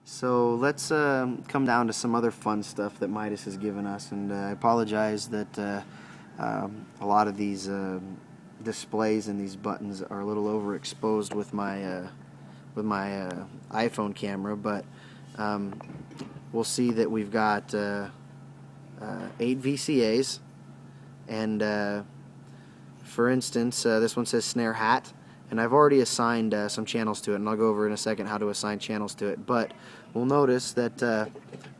So let's come down to some other fun stuff that Midas has given us, and I apologize that a lot of these displays and these buttons are a little overexposed with my iPhone camera, but we'll see that we've got 8 VCAs, and for instance, this one says snare hat. And I've already assigned some channels to it, and I'll go over in a second how to assign channels to it. But we'll notice that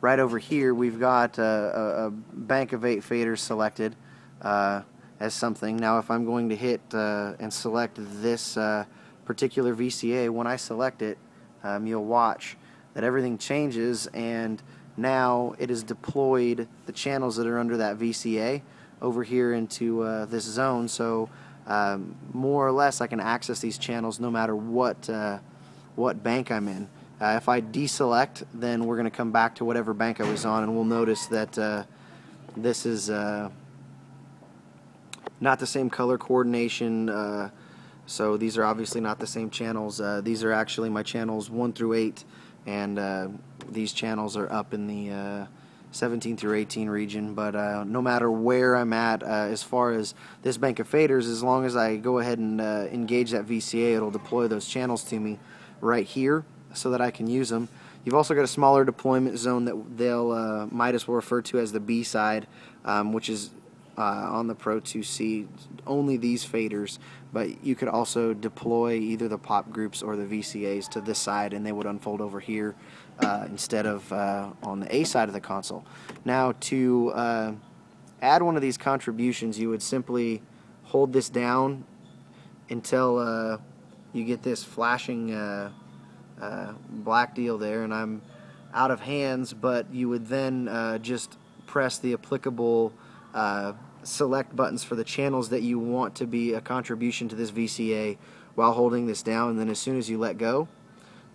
right over here we've got a bank of 8 faders selected as something. Now if I'm going to hit and select this particular VCA, when I select it, you'll watch that everything changes, and now it has deployed the channels that are under that VCA over here into this zone. So more or less I can access these channels no matter what bank I'm in. If I deselect, then we're going to come back to whatever bank I was on, and we'll notice that this is not the same color coordination, so these are obviously not the same channels. These are actually my channels 1 through 8, and these channels are up in the 17 through 18 region, but no matter where I'm at as far as this bank of faders, as long as I go ahead and engage that VCA, it'll deploy those channels to me right here so that I can use them. You've also got a smaller deployment zone that Midas will refer to as the B side, which is on the Pro2C, only these faders, but you could also deploy either the pop groups or the VCAs to this side, and they would unfold over here instead of on the A side of the console. Now to add one of these contributions, you would simply hold this down until you get this flashing black deal there, and I'm out of hands, but you would then just press the applicable select buttons for the channels that you want to be a contribution to this VCA while holding this down, and then as soon as you let go,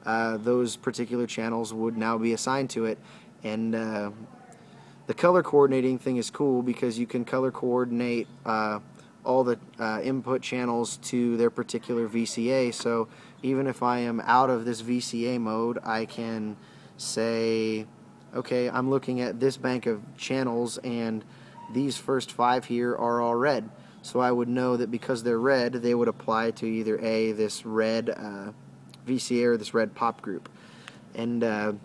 those particular channels would now be assigned to it. And the color coordinating thing is cool because you can color coordinate all the input channels to their particular VCA. So even if I am out of this VCA mode, I can say, okay, I'm looking at this bank of channels, and these first 5 here are all red. So I would know that because they're red, they would apply to either A, this red VCA, or this red pop group. And to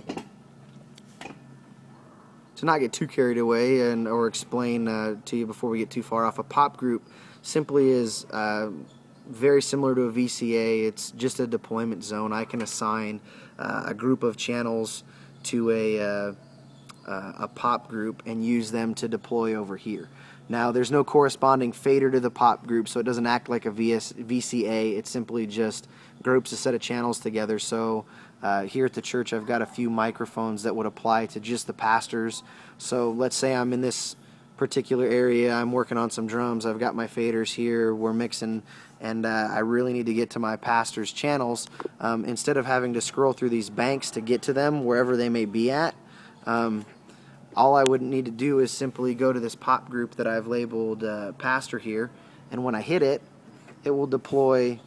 not get too carried away or explain to you before we get too far off, a pop group simply is very similar to a VCA. It's just a deployment zone. I can assign a group of channels to a pop group and use them to deploy over here. Now there's no corresponding fader to the pop group, so it doesn't act like a VCA. It simply just groups a set of channels together. So here at the church I've got a few microphones that would apply to just the pastors. So let's say I'm in this particular area, I'm working on some drums, I've got my faders here, we're mixing, and I really need to get to my pastor's channels. Instead of having to scroll through these banks to get to them wherever they may be at, all I would need to do is simply go to this pop group that I've labeled pastor here, and when I hit it, it will deploy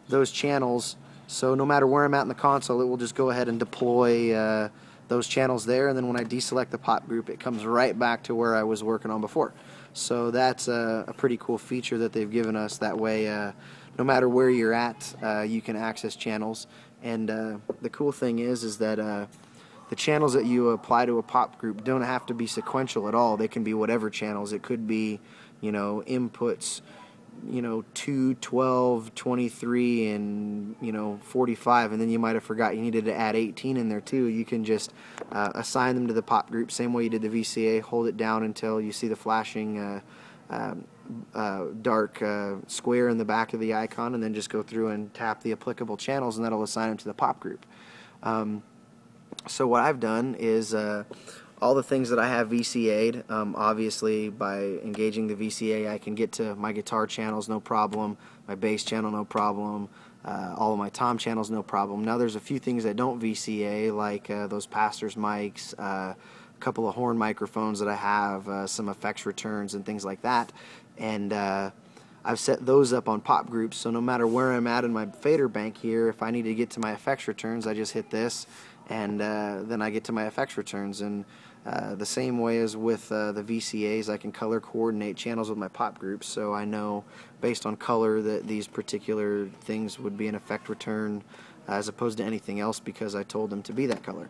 those channels. So no matter where I'm at in the console, it will just go ahead and deploy those channels there, and then when I deselect the pop group, it comes right back to where I was working on before. So that's a pretty cool feature that they've given us. That way, no matter where you're at, you can access channels. And the cool thing is that the channels that you apply to a pop group don't have to be sequential at all. They can be whatever channels. It could be, you know, inputs, you know, 2, 12, 23, and, you know, 45, and then you might have forgot you needed to add 18 in there too. You can just assign them to the pop group, same way you did the VCA. Hold it down until you see the flashing dark square in the back of the icon, and then just go through and tap the applicable channels, and that'll assign them to the pop group. So what I've done is all the things that I have VCA'd, obviously by engaging the VCA I can get to my guitar channels no problem, my bass channel no problem, all of my tom channels no problem. Now there's a few things I don't VCA, like those pastors mics, a couple of horn microphones that I have, some effects returns and things like that, and I've set those up on pop groups, so no matter where I'm at in my fader bank here, if I need to get to my effects returns, I just hit this, and then I get to my effects returns. And the same way as with the VCAs, I can color coordinate channels with my pop groups, so I know based on color that these particular things would be an effect return as opposed to anything else because I told them to be that color.